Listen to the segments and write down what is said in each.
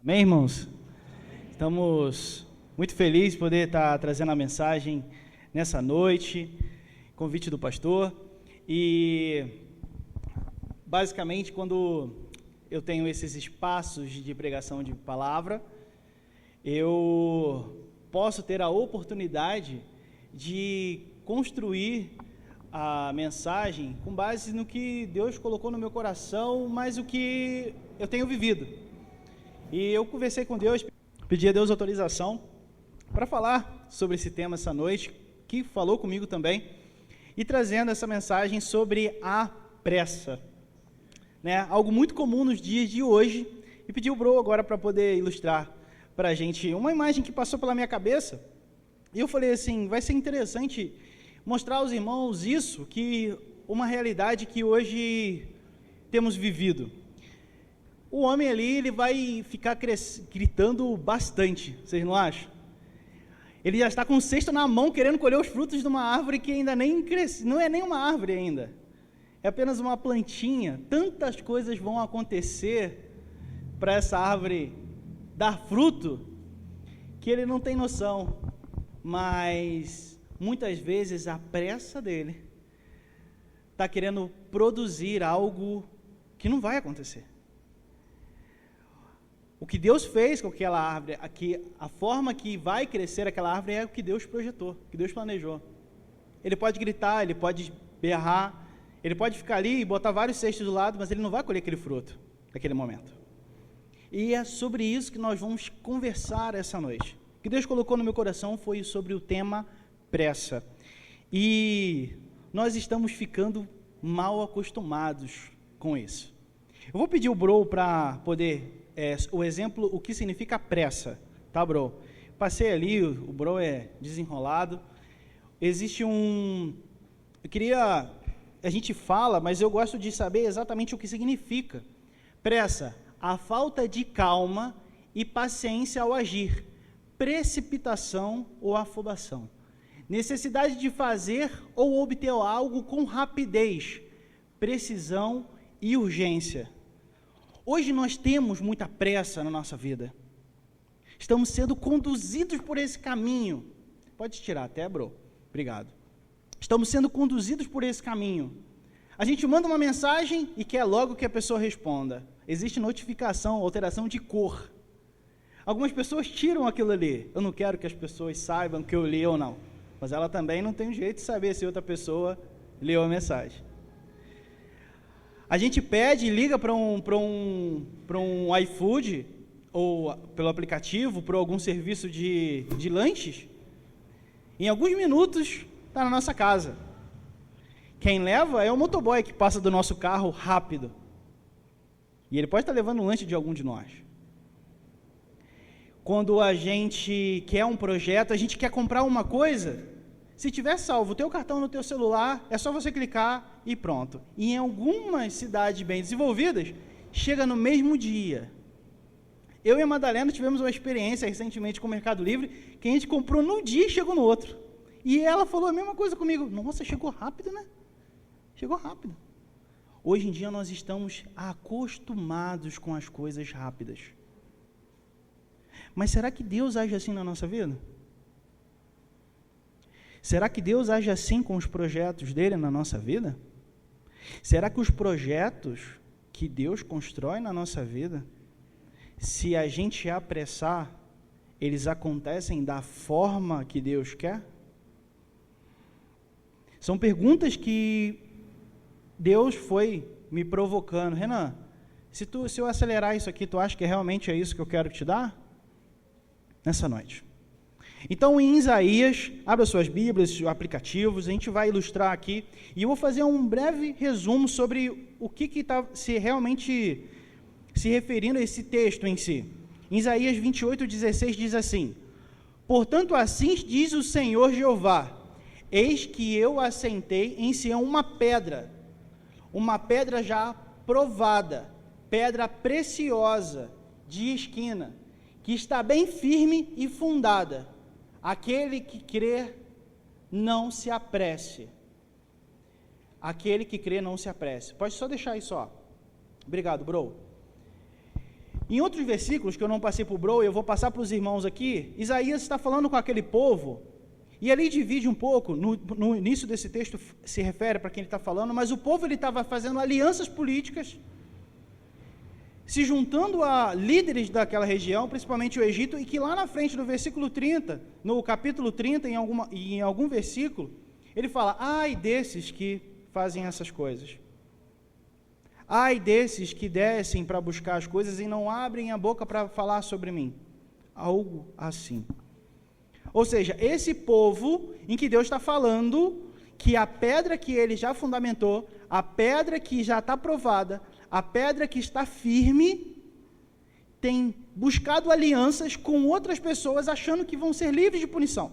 Amém, irmãos? Estamos muito felizes de poder estar trazendo a mensagem nessa noite, convite do pastor. E, basicamente, quando eu tenho esses espaços de pregação de palavra, eu posso ter a oportunidade de construir a mensagem com base no que Deus colocou no meu coração, mas o que eu tenho vivido. E eu conversei com Deus, pedi a Deus autorização para falar sobre esse tema essa noite, que falou comigo também, e trazendo essa mensagem sobre a pressa, né? Algo muito comum nos dias de hoje, e pedi o Bro agora para poder ilustrar para a gente uma imagem que passou pela minha cabeça, e eu falei assim, vai ser interessante mostrar aos irmãos isso, que uma realidade que hoje temos vivido. O homem ali, ele vai ficar gritando bastante, vocês não acham? Ele já está com o cesto na mão, querendo colher os frutos de uma árvore que ainda nem cresce, não é nem uma árvore ainda, é apenas uma plantinha. Tantas coisas vão acontecer para essa árvore dar fruto, que ele não tem noção, mas muitas vezes a pressa dele está querendo produzir algo que não vai acontecer. O que Deus fez com aquela árvore, a forma que vai crescer aquela árvore é o que Deus projetou, que Deus planejou. Ele pode gritar, ele pode berrar, ele pode ficar ali e botar vários cestos do lado, mas ele não vai colher aquele fruto naquele momento. E é sobre isso que nós vamos conversar essa noite. O que Deus colocou no meu coração foi sobre o tema pressa. E nós estamos ficando mal acostumados com isso. Eu vou pedir o Bro para poder... o exemplo, o que significa pressa, tá, Bro? Passei ali, o Bro é desenrolado. Existe a gente fala, mas eu gosto de saber exatamente o que significa. Pressa, a falta de calma e paciência ao agir, precipitação ou afobação, necessidade de fazer ou obter algo com rapidez, precisão e urgência. Hoje nós temos muita pressa na nossa vida. Estamos sendo conduzidos por esse caminho. Pode tirar até, Bro. Obrigado. Estamos sendo conduzidos por esse caminho. A gente manda uma mensagem e quer logo que a pessoa responda. Existe notificação, alteração de cor. Algumas pessoas tiram aquilo ali. Eu não quero que as pessoas saibam que eu li ou não. Mas ela também não tem jeito de saber se outra pessoa leu a mensagem. A gente pede e liga para um iFood, ou pelo aplicativo, para algum serviço de lanches, em alguns minutos está na nossa casa. Quem leva é o motoboy que passa do nosso carro rápido. E ele pode estar levando um lanche de algum de nós. Quando a gente quer um projeto, a gente quer comprar uma coisa... Se tiver salvo o teu cartão no teu celular, é só você clicar e pronto. E em algumas cidades bem desenvolvidas, chega no mesmo dia. Eu e a Madalena tivemos uma experiência recentemente com o Mercado Livre, que a gente comprou num dia e chegou no outro. E ela falou a mesma coisa comigo. Nossa, chegou rápido, né? Chegou rápido. Hoje em dia nós estamos acostumados com as coisas rápidas. Mas será que Deus age assim na nossa vida? Será que Deus age assim com os projetos dele na nossa vida? Será que os projetos que Deus constrói na nossa vida, se a gente apressar, eles acontecem da forma que Deus quer? São perguntas que Deus foi me provocando. Renan, se eu acelerar isso aqui, tu acha que realmente é isso que eu quero te dar? Nessa noite. Então, em Isaías, abra suas Bíblias, aplicativos, a gente vai ilustrar aqui, e eu vou fazer um breve resumo sobre o que está realmente se referindo a esse texto em si. Em Isaías 28:16 diz assim: portanto, assim diz o Senhor Jeová, eis que eu assentei em Sião uma pedra já provada, pedra preciosa de esquina, que está bem firme e fundada. Aquele que crê, não se apresse. Aquele que crê, não se apresse. Pode só deixar isso, ó. Obrigado, Bro. Em outros versículos que eu não passei para o Bro, eu vou passar para os irmãos aqui, Isaías está falando com aquele povo, e ali divide um pouco, no início desse texto se refere para quem ele está falando, mas o povo ele estava fazendo alianças políticas, se juntando a líderes daquela região, principalmente o Egito, e que lá na frente do versículo 30, no capítulo 30, em algum versículo, ele fala, ai desses que fazem essas coisas. Ai desses que descem para buscar as coisas e não abrem a boca para falar sobre mim. Algo assim. Ou seja, esse povo em que Deus está falando que a pedra que ele já fundamentou, a pedra que já está provada, a pedra que está firme, tem buscado alianças com outras pessoas achando que vão ser livres de punição.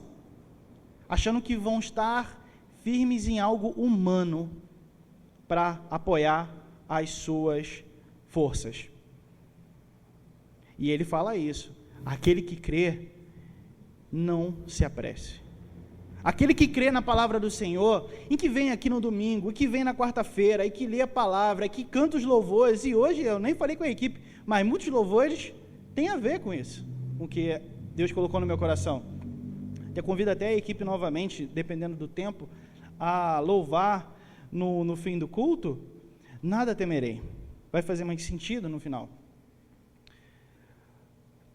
Achando que vão estar firmes em algo humano para apoiar as suas forças. E ele fala isso, aquele que crê, não se apresse. Aquele que crê na palavra do Senhor, e que vem aqui no domingo, e que vem na quarta-feira, e que lê a palavra, e que canta os louvores, e hoje eu nem falei com a equipe, mas muitos louvores têm a ver com isso, com o que Deus colocou no meu coração. Eu convido até a equipe novamente, dependendo do tempo, a louvar no fim do culto, nada temerei. Vai fazer mais sentido no final.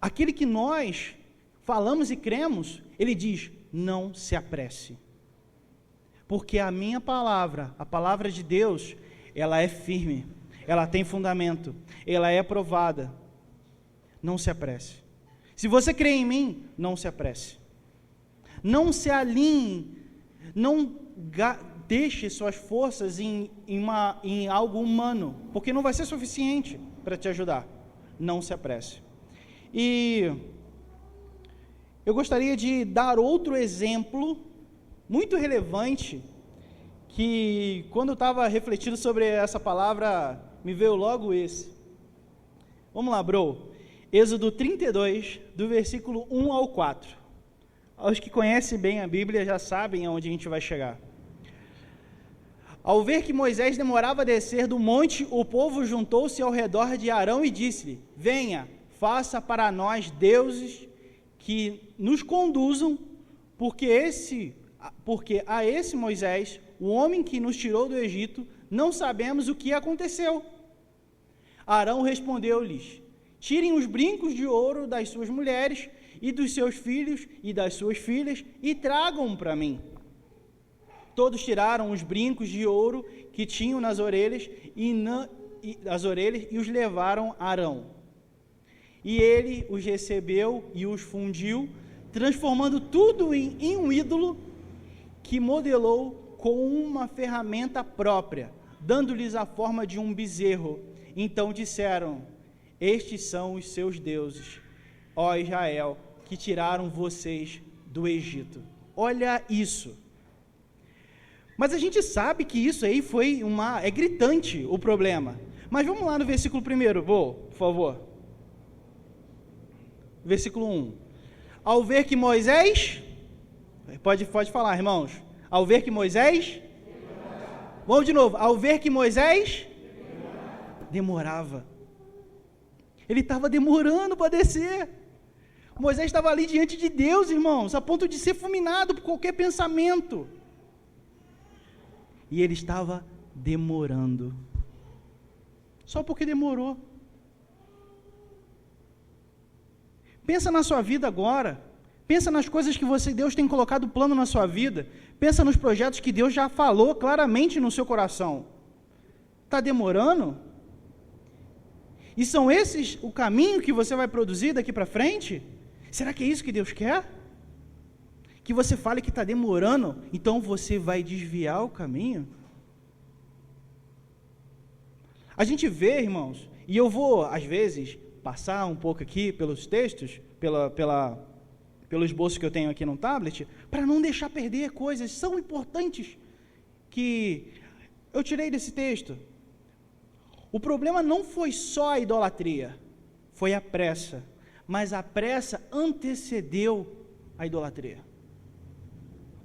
Aquele que nós falamos e cremos, ele diz, não se apresse. Porque a minha palavra, a palavra de Deus, ela é firme, ela tem fundamento, ela é provada. Não se apresse. Se você crê em mim, não se apresse. Não se alinhe, não deixe suas forças em algo humano, porque não vai ser suficiente para te ajudar. Não se apresse. E eu gostaria de dar outro exemplo, muito relevante, que quando eu estava refletindo sobre essa palavra, me veio logo esse. Vamos lá, bro. Êxodo 32, do versículo 1 ao 4. Os que conhecem bem a Bíblia já sabem aonde a gente vai chegar. Ao ver que Moisés demorava a descer do monte, o povo juntou-se ao redor de Arão e disse-lhe, venha, faça para nós deuses que nos conduzam, porque a esse Moisés, o homem que nos tirou do Egito, não sabemos o que aconteceu. Arão respondeu-lhes, tirem os brincos de ouro das suas mulheres e dos seus filhos e das suas filhas e tragam para mim. Todos tiraram os brincos de ouro que tinham nas orelhas e os levaram a Arão. E ele os recebeu e os fundiu, transformando tudo em um ídolo que modelou com uma ferramenta própria, dando-lhes a forma de um bezerro. Então disseram, estes são os seus deuses, ó Israel, que tiraram vocês do Egito. Olha isso. Mas a gente sabe que isso aí é gritante o problema. Mas vamos lá no versículo 1, por favor. Versículo 1. Ao ver que Moisés, pode falar, irmãos. Ao ver que Moisés, vamos de novo. Ao ver que Moisés demorava. Ele estava demorando para descer. Moisés estava ali diante de Deus, irmãos, a ponto de ser fulminado por qualquer pensamento. E ele estava demorando. Só porque demorou. Pensa na sua vida agora. Pensa nas coisas que Deus tem colocado plano na sua vida. Pensa nos projetos que Deus já falou claramente no seu coração. Está demorando? E são esses o caminho que você vai produzir daqui para frente? Será que é isso que Deus quer? Que você fale que está demorando, então você vai desviar o caminho? A gente vê, irmãos, e eu vou, às vezes, passar um pouco aqui pelos textos, pelo esboço que eu tenho aqui no tablet, para não deixar perder coisas tão importantes que eu tirei desse texto. O problema não foi só a idolatria, foi a pressa, mas a pressa antecedeu a idolatria.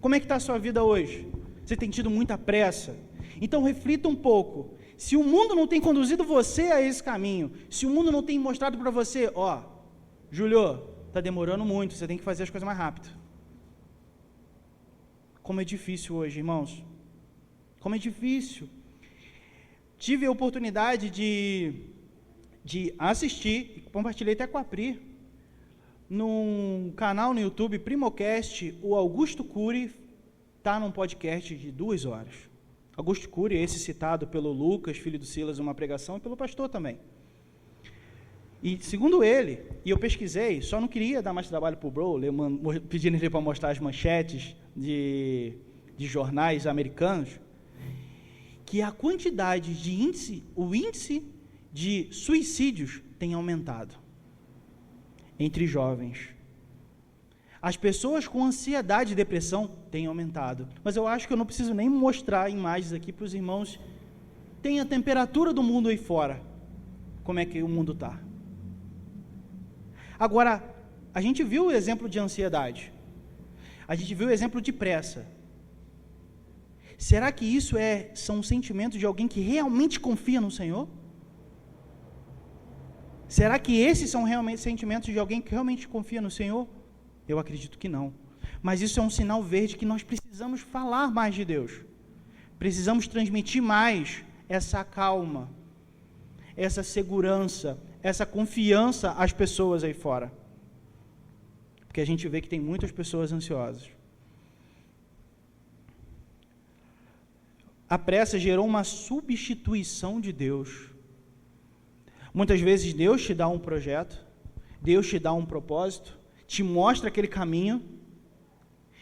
Como é que está a sua vida hoje? Você tem tido muita pressa? Então reflita um pouco, Se o mundo não tem conduzido você a esse caminho, se o mundo não tem mostrado para você, Júlio, está demorando muito, você tem que fazer as coisas mais rápido. Como é difícil hoje, irmãos. Como é difícil. Tive a oportunidade de assistir, e compartilhei até com a Pri, num canal no YouTube, Primocast, o Augusto Cury está num podcast de 2 horas. Augusto Cury, esse citado pelo Lucas, filho do Silas, uma pregação, e pelo pastor também. E segundo ele, e eu pesquisei, só não queria dar mais trabalho para o Bro, pedindo ele para mostrar as manchetes de jornais americanos, que a quantidade o índice de suicídios tem aumentado entre jovens. As pessoas com ansiedade e depressão têm aumentado. Mas eu acho que eu não preciso nem mostrar imagens aqui para os irmãos. Tem a temperatura do mundo aí fora. Como é que o mundo está? Agora, a gente viu o exemplo de ansiedade. A gente viu o exemplo de pressa. Será que isso são sentimentos de alguém que realmente confia no Senhor? Será que esses são realmente sentimentos de alguém que realmente confia no Senhor? Eu acredito que não. Mas isso é um sinal verde que nós precisamos falar mais de Deus. Precisamos transmitir mais essa calma, essa segurança, essa confiança às pessoas aí fora. Porque a gente vê que tem muitas pessoas ansiosas. A pressa gerou uma substituição de Deus. Muitas vezes Deus te dá um projeto, Deus te dá um propósito, te mostra aquele caminho,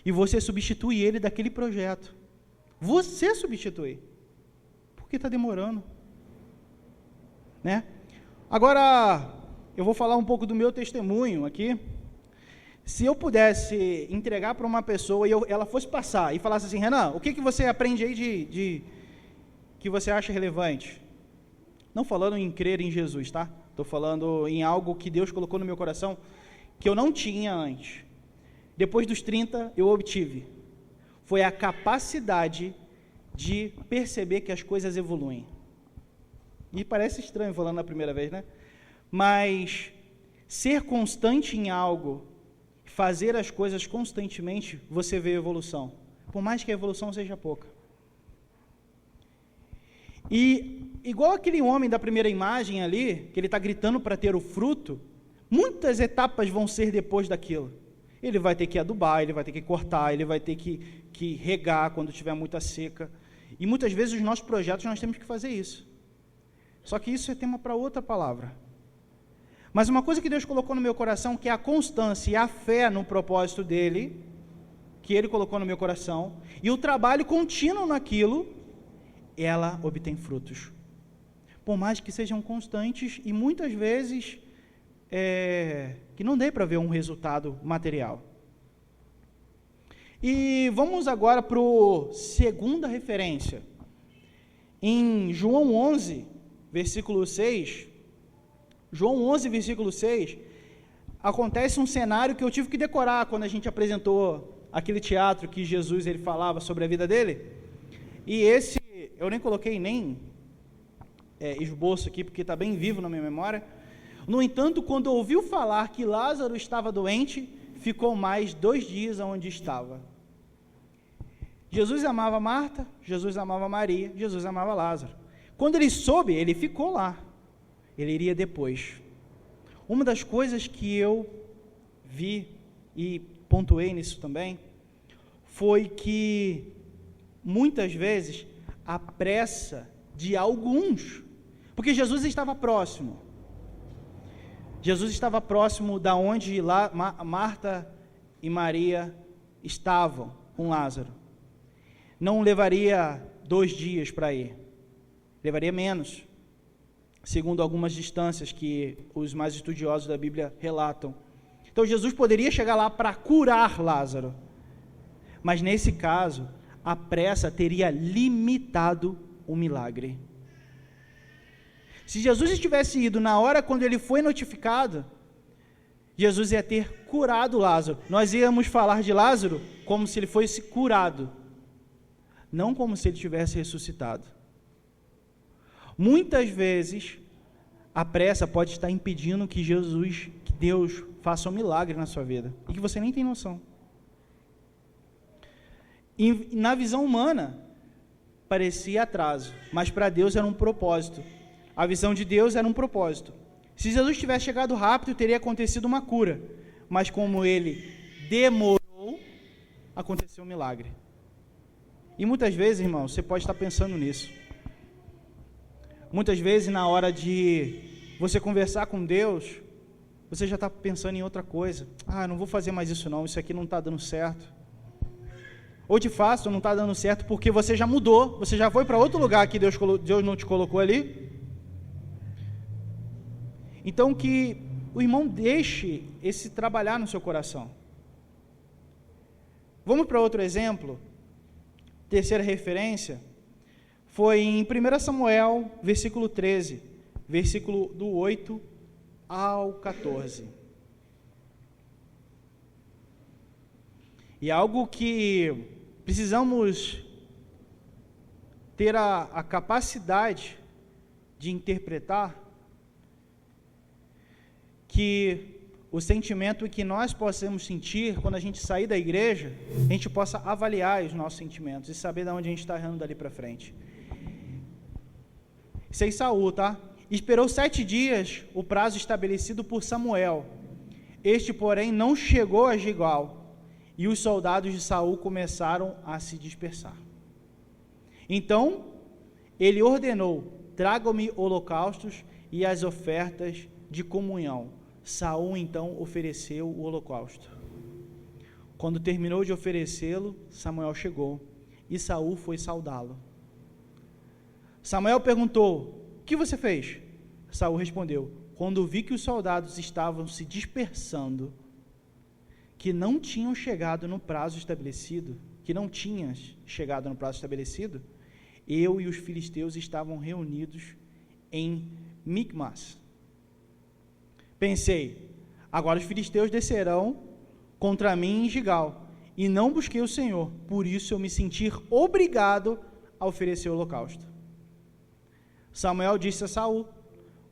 e você substitui ele daquele projeto. Você substitui, porque está demorando. Né? Agora, eu vou falar um pouco do meu testemunho aqui. Se eu pudesse entregar para uma pessoa e ela fosse passar e falasse assim, Renan, o que você aprende aí que você acha relevante? Não falando em crer em Jesus, tá? Estou falando em algo que Deus colocou no meu coração que eu não tinha antes. Depois dos 30, eu obtive. Foi a capacidade de perceber que as coisas evoluem. E parece estranho falando na primeira vez, né? Mas ser constante em algo, fazer as coisas constantemente, você vê evolução. Por mais que a evolução seja pouca. E igual aquele homem da primeira imagem ali, que ele está gritando para ter o fruto, muitas etapas vão ser depois daquilo. Ele vai ter que adubar, ele vai ter que cortar, ele vai ter que regar quando tiver muita seca. E muitas vezes os nossos projetos nós temos que fazer isso. Só que isso é tema para outra palavra. Mas uma coisa que Deus colocou no meu coração, que é a constância e a fé no propósito dele, que ele colocou no meu coração, e o trabalho contínuo naquilo, ela obtém frutos. Por mais que sejam constantes e muitas vezes que não dê para ver um resultado material. E vamos agora para a segunda referência. Em João 11, versículo 6, acontece um cenário que eu tive que decorar quando a gente apresentou aquele teatro que Jesus ele falava sobre a vida dele. E esse, eu nem coloquei esboço aqui, porque está bem vivo na minha memória. No entanto, quando ouviu falar que Lázaro estava doente, ficou mais 2 dias onde estava. Jesus amava Marta, Jesus amava Maria, Jesus amava Lázaro. Quando ele soube, ele ficou lá. Ele iria depois. Uma das coisas que eu vi e pontuei nisso também, foi que muitas vezes a pressa de alguns, porque Jesus estava próximo. Jesus estava próximo da onde Marta e Maria estavam com Lázaro. Não levaria 2 dias para ir, levaria menos, segundo algumas distâncias que os mais estudiosos da Bíblia relatam. Então Jesus poderia chegar lá para curar Lázaro, mas nesse caso, a pressa teria limitado o milagre. Se Jesus tivesse ido na hora quando ele foi notificado, Jesus ia ter curado Lázaro. Nós íamos falar de Lázaro como se ele fosse curado, não como se ele tivesse ressuscitado. Muitas vezes, a pressa pode estar impedindo que Deus faça um milagre na sua vida, e que você nem tem noção. E na visão humana, parecia atraso, mas para Deus era um propósito. A visão de Deus era um propósito. Se Jesus tivesse chegado rápido, teria acontecido uma cura, mas como ele demorou, aconteceu um milagre. E muitas vezes, irmão, você pode estar pensando nisso. Muitas vezes, na hora de você conversar com Deus, você já está pensando em outra coisa. Não vou fazer mais isso não, isso aqui não está dando certo. Ou de fato não está dando certo porque você já mudou, você já foi para outro lugar que Deus não te colocou ali. Então que o irmão deixe esse trabalhar no seu coração. Vamos para outro exemplo. Terceira referência foi em 1 Samuel, versículo 13, versículo do 8 ao 14. E algo que precisamos ter a capacidade de interpretar, que o sentimento que nós possamos sentir quando a gente sair da igreja, a gente possa avaliar os nossos sentimentos e saber de onde a gente está errando dali para frente. Isso aí, Saul, tá? Esperou 7 dias o prazo estabelecido por Samuel. Este, porém, não chegou a Gilgal, e os soldados de Saul começaram a se dispersar. Então, ele ordenou: tragam-me holocaustos e as ofertas de comunhão. Saul então ofereceu o holocausto. Quando terminou de oferecê-lo, Samuel chegou e Saul foi saudá-lo. Samuel perguntou: o que você fez? Saul respondeu: quando vi que os soldados estavam se dispersando, que não tinham chegado no prazo estabelecido, eu e os filisteus estavam reunidos em Micmas. Pensei: agora os filisteus descerão contra mim em Gilgal, e não busquei o Senhor, por isso eu me senti obrigado a oferecer o holocausto. Samuel disse a Saul: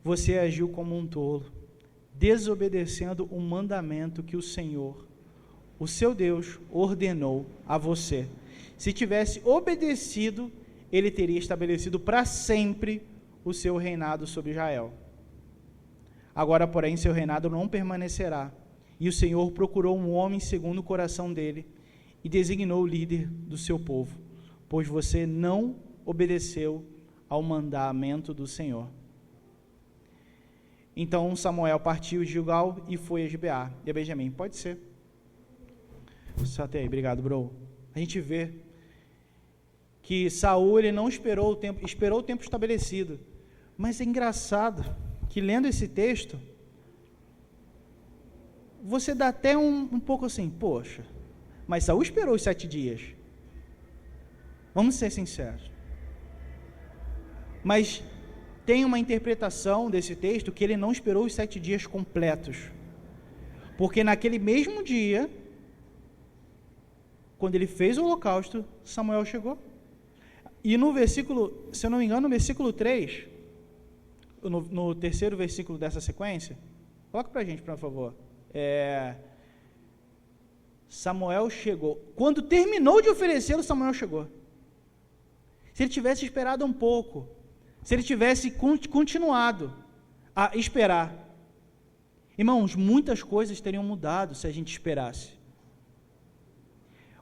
você agiu como um tolo, desobedecendo o mandamento que o Senhor, o seu Deus, ordenou a você. Se tivesse obedecido, ele teria estabelecido para sempre o seu reinado sobre Israel. Agora, porém, seu reinado não permanecerá, e o Senhor procurou um homem segundo o coração dele, e designou o líder do seu povo, pois você não obedeceu ao mandamento do Senhor. Então Samuel partiu de Gilgal e foi a Gibeá e a Benjamim. Pode ser. Só até aí, obrigado, bro. A gente vê que Saul, ele não esperou o tempo estabelecido. Mas é engraçado que lendo esse texto, você dá até um pouco assim, poxa, mas Saul esperou os 7 dias. Vamos ser sinceros. Mas tem uma interpretação desse texto que ele não esperou os 7 dias completos. Porque naquele mesmo dia, quando ele fez o holocausto, Samuel chegou. E no versículo, se eu não me engano, no versículo 3, no terceiro versículo dessa sequência, coloca para a gente, por favor. Samuel chegou. Quando terminou de oferecê-lo, Samuel chegou. Se ele tivesse esperado um pouco, se ele tivesse continuado a esperar, irmãos, muitas coisas teriam mudado se a gente esperasse.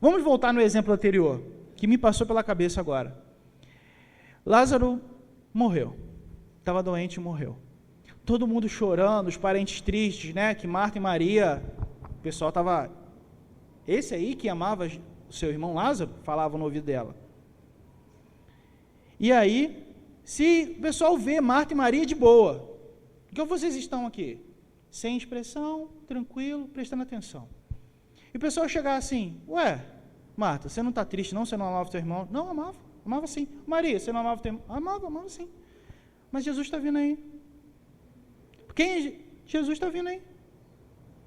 Vamos voltar no exemplo anterior, que me passou pela cabeça agora. Lázaro morreu, estava doente e morreu. Todo mundo chorando, os parentes tristes, né? Que Marta e Maria, o pessoal estava... Esse aí que amava o seu irmão Lázaro, falava no ouvido dela. E aí, se o pessoal vê Marta e Maria de boa, que vocês estão aqui? Sem expressão, tranquilo, prestando atenção. E o pessoal chegar assim: ué, Marta, você não está triste não? Você não amava o teu irmão? Não, amava sim. Maria, você não amava o teu irmão? Amava sim. Mas Jesus está vindo aí. Jesus está vindo aí.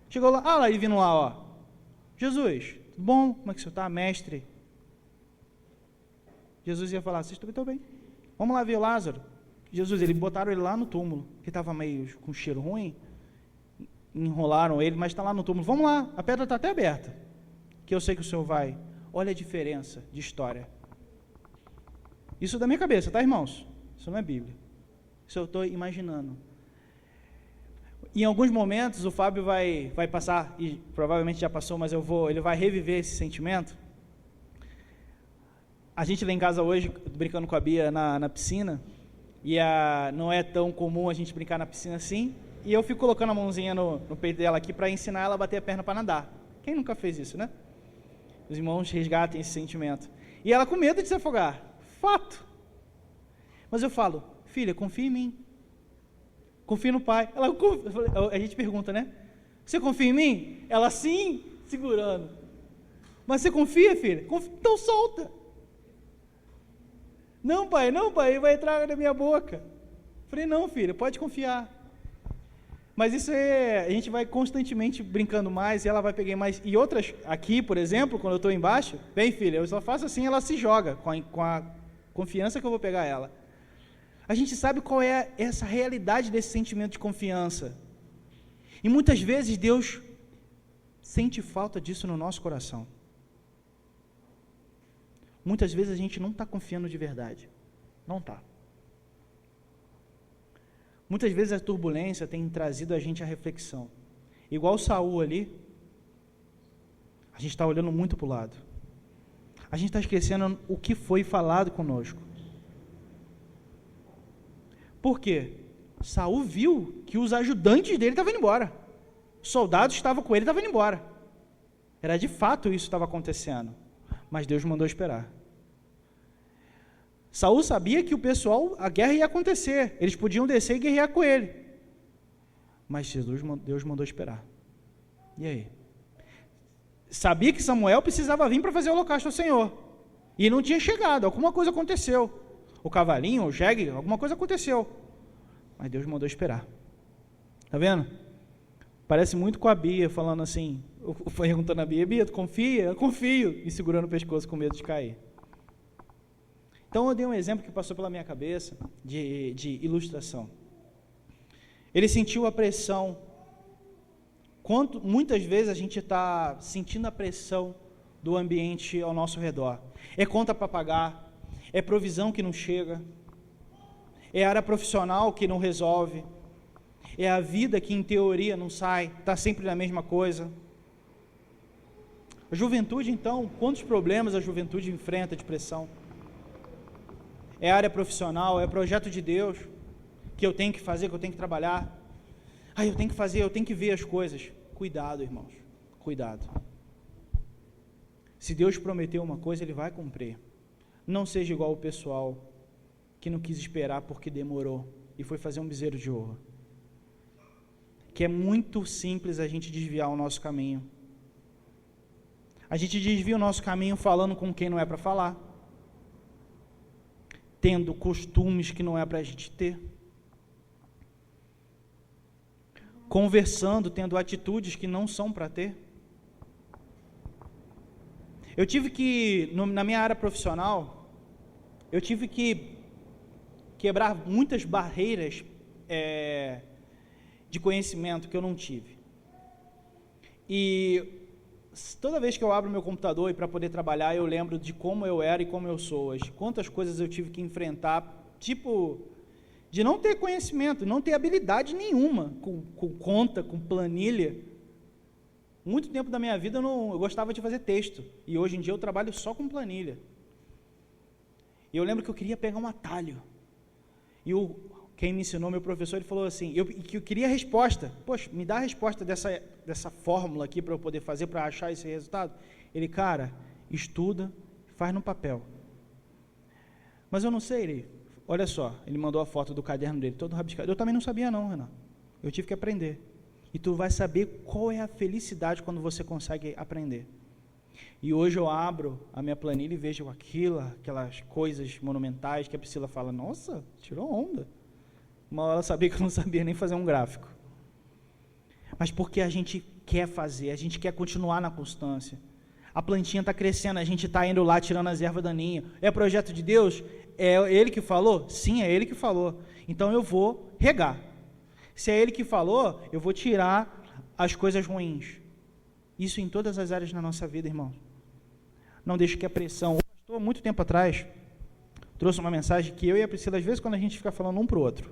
Chegou lá, lá ele vindo lá, ó. Jesus, tudo bom? Como é que você está, mestre? Jesus ia falar: vocês estão bem? Vamos lá ver o Lázaro. Jesus, eles botaram ele lá no túmulo, que estava meio com cheiro ruim, enrolaram ele, mas está lá no túmulo. Vamos lá, a pedra está até aberta, que eu sei que o Senhor vai. Olha a diferença de história. Isso da minha cabeça, tá, irmãos? Isso não é Bíblia. Isso eu estou imaginando. Em alguns momentos o Fábio vai passar, e provavelmente já passou, mas ele vai reviver esse sentimento. A gente lá em casa hoje, brincando com a Bia na piscina, e não é tão comum a gente brincar na piscina assim, e eu fico colocando a mãozinha no peito dela aqui para ensinar ela a bater a perna para nadar. Quem nunca fez isso, né? Os irmãos resgatem esse sentimento. E ela com medo de se afogar. Fato. Mas eu falo, filha, confia em mim. Confia no pai. A gente pergunta, né? Você confia em mim? Ela sim, segurando. Mas você confia, filha? Então solta. Não, pai, vai entrar na minha boca. Falei, não, filha, pode confiar. Mas isso a gente vai constantemente brincando mais, e ela vai pegar mais. E outras, aqui, por exemplo, quando eu estou embaixo, bem, filha, eu só faço assim, ela se joga, com a confiança que eu vou pegar ela. A gente sabe qual é essa realidade desse sentimento de confiança. E muitas vezes Deus sente falta disso no nosso coração. Muitas vezes a gente não está confiando de verdade. Não está. Muitas vezes a turbulência tem trazido a gente à reflexão. Igual Saul ali, a gente está olhando muito para o lado. A gente está esquecendo o que foi falado conosco. Por quê? Saul viu que os ajudantes dele estavam indo embora. Os soldados estavam com ele e estavam indo embora. Era de fato isso que estava acontecendo. Mas Deus mandou esperar. Saul sabia que a guerra ia acontecer. Eles podiam descer e guerrear com ele. Mas Deus mandou esperar. E aí? Sabia que Samuel precisava vir para fazer o holocausto ao Senhor. E não tinha chegado. Alguma coisa aconteceu. O cavalinho, o jegue, alguma coisa aconteceu. Mas Deus mandou esperar. Tá vendo? Parece muito com a Bia falando assim, perguntando a Bia, tu confia? Eu confio. E segurando o pescoço com medo de cair. Então eu dei um exemplo que passou pela minha cabeça de ilustração. Ele sentiu a pressão. Muitas vezes a gente está sentindo a pressão do ambiente ao nosso redor. É conta para pagar, é provisão que não chega, é área profissional que não resolve, é a vida que em teoria não sai, está sempre na mesma coisa. A juventude então, quantos problemas a juventude enfrenta de pressão? É área profissional, é projeto de Deus, que eu tenho que fazer, que eu tenho que trabalhar. Eu tenho que fazer, eu tenho que ver as coisas. Cuidado, irmãos, cuidado. Se Deus prometeu uma coisa, Ele vai cumprir. Não seja igual o pessoal que não quis esperar porque demorou e foi fazer um bezerro de ouro. Que é muito simples a gente desviar o nosso caminho. A gente desvia o nosso caminho falando com quem não é para falar, tendo costumes que não é para a gente ter, conversando, tendo atitudes que não são para ter. Eu tive que, na minha área profissional, eu tive que quebrar muitas barreiras de conhecimento que eu não tive. E toda vez que eu abro meu computador e para poder trabalhar, eu lembro de como eu era e como eu sou hoje. Quantas coisas eu tive que enfrentar, de não ter conhecimento, não ter habilidade nenhuma com conta, com planilha. Muito tempo da minha vida eu gostava de fazer texto, e hoje em dia eu trabalho só com planilha. E eu lembro que eu queria pegar um atalho, e quem me ensinou, meu professor, ele falou assim, que eu queria a resposta. Poxa, me dá a resposta dessa fórmula aqui para eu poder fazer, para achar esse resultado. Ele, cara, estuda, faz no papel. Mas eu não sei, olha só, ele mandou a foto do caderno dele, todo rabiscado. Eu também não sabia não, Renan. Eu tive que aprender. E tu vai saber qual é a felicidade quando você consegue aprender. E hoje eu abro a minha planilha e vejo aquelas coisas monumentais que a Priscila fala, nossa, tirou onda. Uma hora ela sabia que eu não sabia nem fazer um gráfico. Mas porque a gente quer fazer, a gente quer continuar na constância. A plantinha está crescendo, a gente está indo lá tirando as ervas daninhas. É projeto de Deus? É Ele que falou? Sim, é Ele que falou. Então eu vou regar. Se é Ele que falou, eu vou tirar as coisas ruins. Isso em todas as áreas da nossa vida, irmão. Não deixe que a pressão... O pastor, muito tempo atrás, trouxe uma mensagem que eu e a Priscila, às vezes, quando a gente fica falando um para o outro,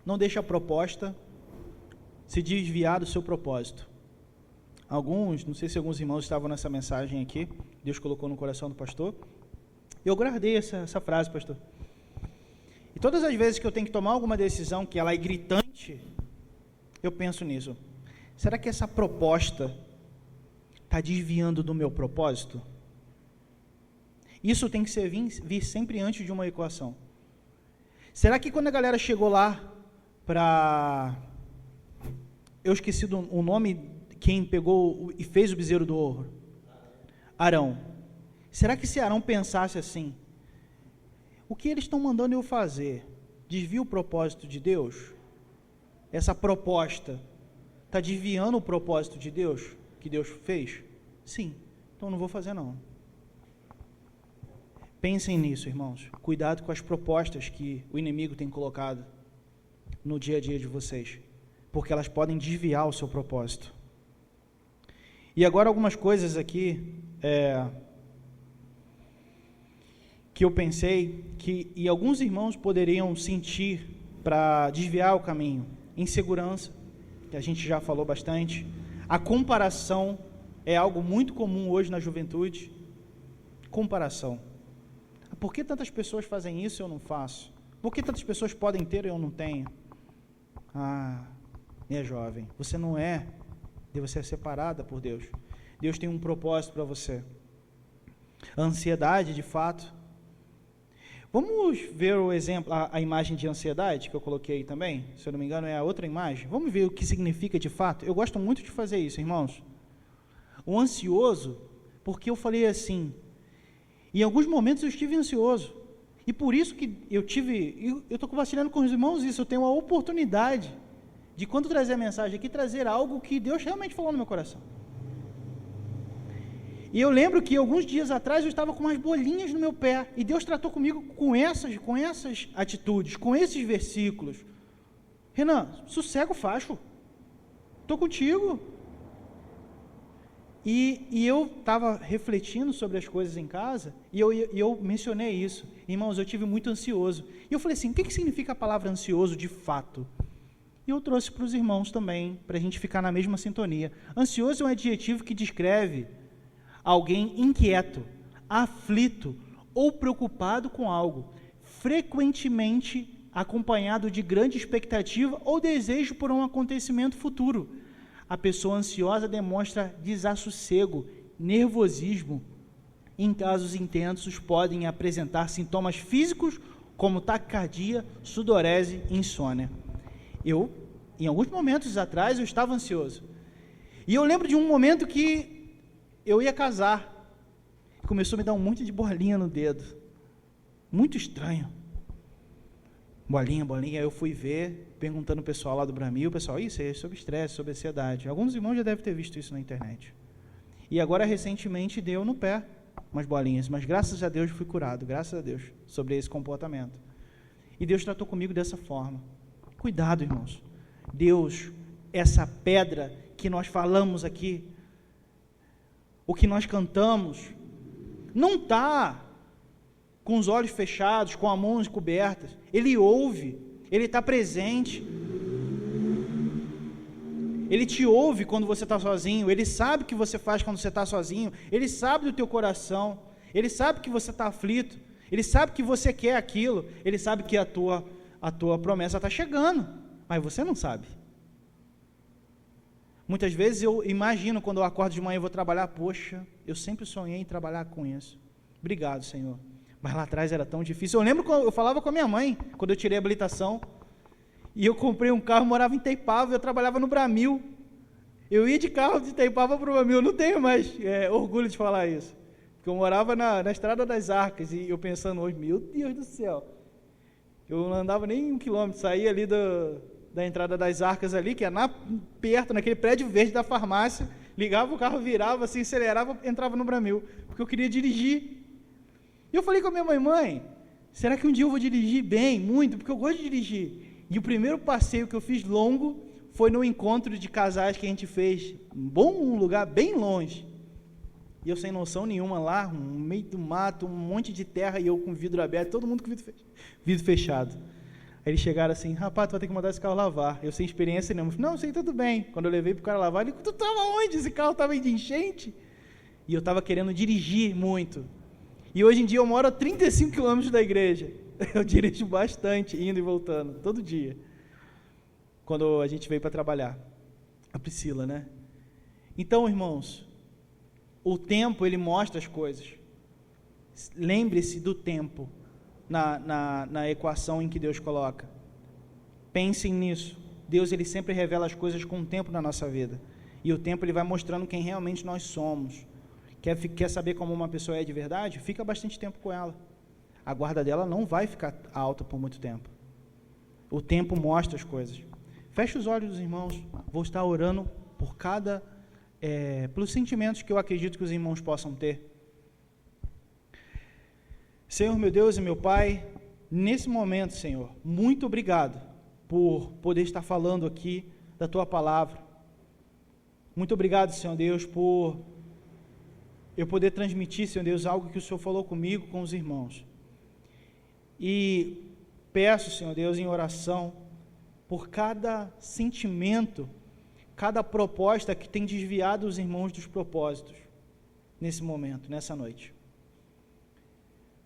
não deixe a proposta se desviar do seu propósito. Alguns, não sei se alguns irmãos estavam nessa mensagem aqui, Deus colocou no coração do pastor, eu guardei essa frase, pastor. E todas as vezes que eu tenho que tomar alguma decisão, que ela é gritante, eu penso nisso. Será que essa proposta está desviando do meu propósito? Isso tem que vir sempre antes de uma equação. Será que quando a galera chegou lá para... Eu esqueci o nome, quem pegou e fez o bezerro do ouro? Arão. Será que se Arão pensasse assim, o que eles estão mandando eu fazer desvia o propósito de Deus? Essa proposta está desviando o propósito de Deus, que Deus fez? Sim, então não vou fazer não. Pensem nisso, irmãos. Cuidado com as propostas que o inimigo tem colocado no dia a dia de vocês, porque elas podem desviar o seu propósito. E agora algumas coisas aqui que eu pensei e alguns irmãos poderiam sentir para desviar o caminho. Insegurança, que a gente já falou bastante. A comparação é algo muito comum hoje na juventude. Comparação. Por que tantas pessoas fazem isso e eu não faço? Por que tantas pessoas podem ter e eu não tenho? Minha jovem, você não é, você é separada por Deus. Deus tem um propósito para você. A ansiedade, de fato. Vamos ver o exemplo, a imagem de ansiedade que eu coloquei aí também, se eu não me engano é a outra imagem. Vamos ver o que significa de fato. Eu gosto muito de fazer isso, irmãos. O ansioso, porque eu falei assim, em alguns momentos eu estive ansioso, e por isso que eu estou compartilhando com os irmãos isso, eu tenho a oportunidade de quando trazer a mensagem aqui, trazer algo que Deus realmente falou no meu coração. E eu lembro que alguns dias atrás eu estava com umas bolinhas no meu pé, e Deus tratou comigo com essas atitudes, com esses versículos. Renan, sossega o facho, estou contigo. E eu estava refletindo sobre as coisas em casa, e eu mencionei isso. Irmãos, eu tive muito ansioso. E eu falei assim, o que significa a palavra ansioso de fato? E eu trouxe para os irmãos também, para a gente ficar na mesma sintonia. Ansioso é um adjetivo que descreve alguém inquieto, aflito ou preocupado com algo, frequentemente acompanhado de grande expectativa ou desejo por um acontecimento futuro. A pessoa ansiosa demonstra desassossego, nervosismo. Em casos intensos, podem apresentar sintomas físicos como taquicardia, sudorese e insônia. Em alguns momentos atrás, eu estava ansioso. E eu lembro de um momento que eu ia casar. Começou a me dar um monte de bolinha no dedo. Muito estranho. Bolinha. Aí eu fui ver, perguntando o pessoal lá do Bramil, o pessoal, isso é sobre estresse, sobre ansiedade. Alguns irmãos já devem ter visto isso na internet. E agora, recentemente, deu no pé umas bolinhas, mas graças a Deus fui curado, graças a Deus, sobre esse comportamento. E Deus tratou comigo dessa forma. Cuidado, irmãos. Deus, essa pedra que nós falamos aqui, o que nós cantamos, não está com os olhos fechados, com as mãos cobertas. Ele ouve, Ele está presente. Ele te ouve quando você está sozinho, Ele sabe o que você faz quando você está sozinho, Ele sabe do teu coração, Ele sabe que você está aflito, Ele sabe que você quer aquilo, Ele sabe que a tua promessa está chegando, mas você não sabe. Muitas vezes eu imagino quando eu acordo de manhã e vou trabalhar, poxa, eu sempre sonhei em trabalhar com isso. Obrigado, Senhor. Mas lá atrás era tão difícil. Eu lembro que eu falava com a minha mãe, quando eu tirei a habilitação, e eu comprei um carro, morava em Itaipava, eu trabalhava no Bramil. Eu ia de carro de Itaipava para o Bramil, não tenho mais orgulho de falar isso. Porque eu morava na Estrada das Arcas, e eu pensando hoje, meu Deus do céu, eu não andava nem 1 quilômetro, saía ali da entrada das Arcas ali, que é perto, naquele prédio verde da farmácia, ligava o carro, virava, assim, acelerava, entrava no Bramil, porque eu queria dirigir. E eu falei com a minha mãe, será que um dia eu vou dirigir bem, muito, porque eu gosto de dirigir. E o primeiro passeio que eu fiz longo foi no encontro de casais que a gente fez, um lugar bem longe. E eu sem noção nenhuma lá, no meio do mato, um monte de terra, e eu com vidro aberto, todo mundo com vidro fechado. Aí eles chegaram assim, rapaz, tu vai ter que mandar esse carro lavar. Eu sem experiência nenhuma. Não, sei, tudo bem. Quando eu levei pro cara lavar, ele, tu estava onde? Esse carro estava de enchente? E eu estava querendo dirigir muito. E hoje em dia eu moro a 35 quilômetros da igreja. Eu dirijo bastante, indo e voltando, todo dia. Quando a gente veio para trabalhar. A Priscila, né? Então, irmãos, o tempo, ele mostra as coisas. Lembre-se do tempo na equação em que Deus coloca. Pensem nisso. Deus, ele sempre revela as coisas com o tempo na nossa vida. E o tempo, ele vai mostrando quem realmente nós somos. Quer saber como uma pessoa é de verdade? Fica bastante tempo com ela. A guarda dela não vai ficar alta por muito tempo. O tempo mostra as coisas. Feche os olhos, irmãos. Vou estar orando por pelos sentimentos que eu acredito que os irmãos possam ter. Senhor, meu Deus e meu Pai, nesse momento, Senhor, muito obrigado por poder estar falando aqui da Tua Palavra. Muito obrigado, Senhor Deus, por eu poder transmitir, Senhor Deus, algo que o Senhor falou comigo, com os irmãos. E peço, Senhor Deus, em oração, por cada sentimento, cada proposta que tem desviado os irmãos dos propósitos, nesse momento, nessa noite.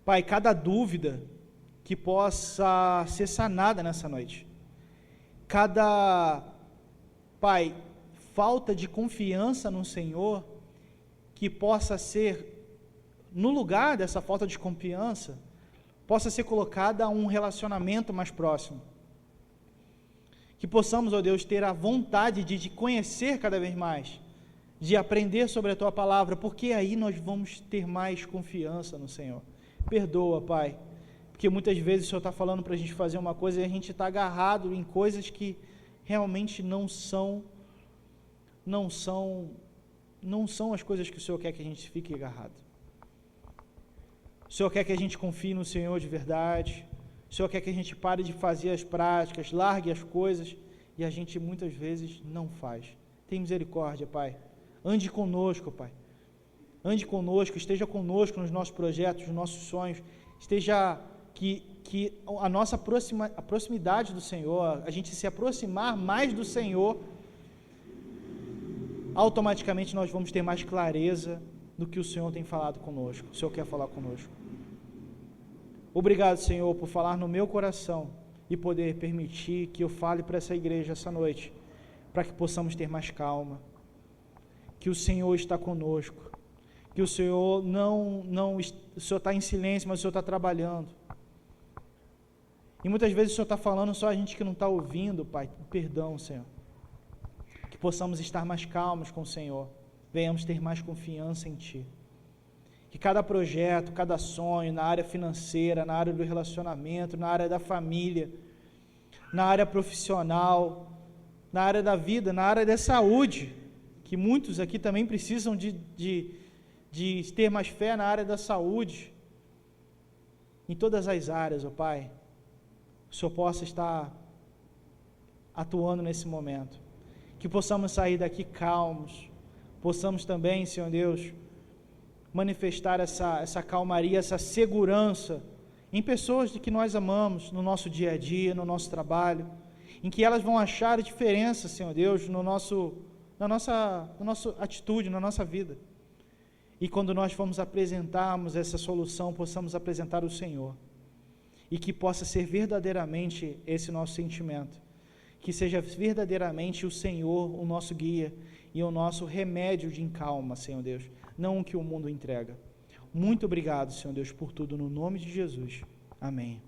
Pai, cada dúvida que possa ser sanada nessa noite, Pai, falta de confiança no Senhor, que possa ser, no lugar dessa falta de confiança, possa ser colocada um relacionamento mais próximo. Que possamos, ó Deus, ter a vontade de conhecer cada vez mais, de aprender sobre a Tua Palavra, porque aí nós vamos ter mais confiança no Senhor. Perdoa, Pai, porque muitas vezes o Senhor está falando para a gente fazer uma coisa e a gente está agarrado em coisas que realmente não são as coisas que o Senhor quer que a gente fique agarrado. O Senhor quer que a gente confie no Senhor de verdade. O Senhor quer que a gente pare de fazer as práticas, largue as coisas, e a gente muitas vezes não faz. Tem misericórdia, Pai. Ande conosco, Pai. Ande conosco, esteja conosco nos nossos projetos, nos nossos sonhos. Esteja que a nossa proximidade do Senhor, a gente se aproximar mais do Senhor, automaticamente nós vamos ter mais clareza do que o Senhor tem falado conosco. O Senhor quer falar conosco. Obrigado, Senhor, por falar no meu coração e poder permitir que eu fale para essa igreja essa noite, para que possamos ter mais calma, que o Senhor está conosco, que o Senhor o Senhor está em silêncio, mas o Senhor está trabalhando. E muitas vezes o Senhor está falando, só a gente que não está ouvindo, Pai. Perdão, Senhor. Que possamos estar mais calmos com o Senhor, venhamos ter mais confiança em Ti. Que cada projeto, cada sonho, na área financeira, na área do relacionamento, na área da família, na área profissional, na área da vida, na área da saúde, que muitos aqui também precisam de ter mais fé na área da saúde, em todas as áreas, ó Pai, o Senhor possa estar atuando nesse momento, que possamos sair daqui calmos, possamos também, Senhor Deus, manifestar essa calmaria, essa segurança em pessoas que nós amamos no nosso dia a dia, no nosso trabalho, em que elas vão achar a diferença, Senhor Deus, na nossa atitude, na nossa vida. E quando nós formos apresentarmos essa solução, possamos apresentar o Senhor. E que possa ser verdadeiramente esse nosso sentimento. Que seja verdadeiramente o Senhor o nosso guia e o nosso remédio de calma, Senhor Deus. Não o que o mundo entrega. Muito obrigado, Senhor Deus, por tudo, no nome de Jesus. Amém.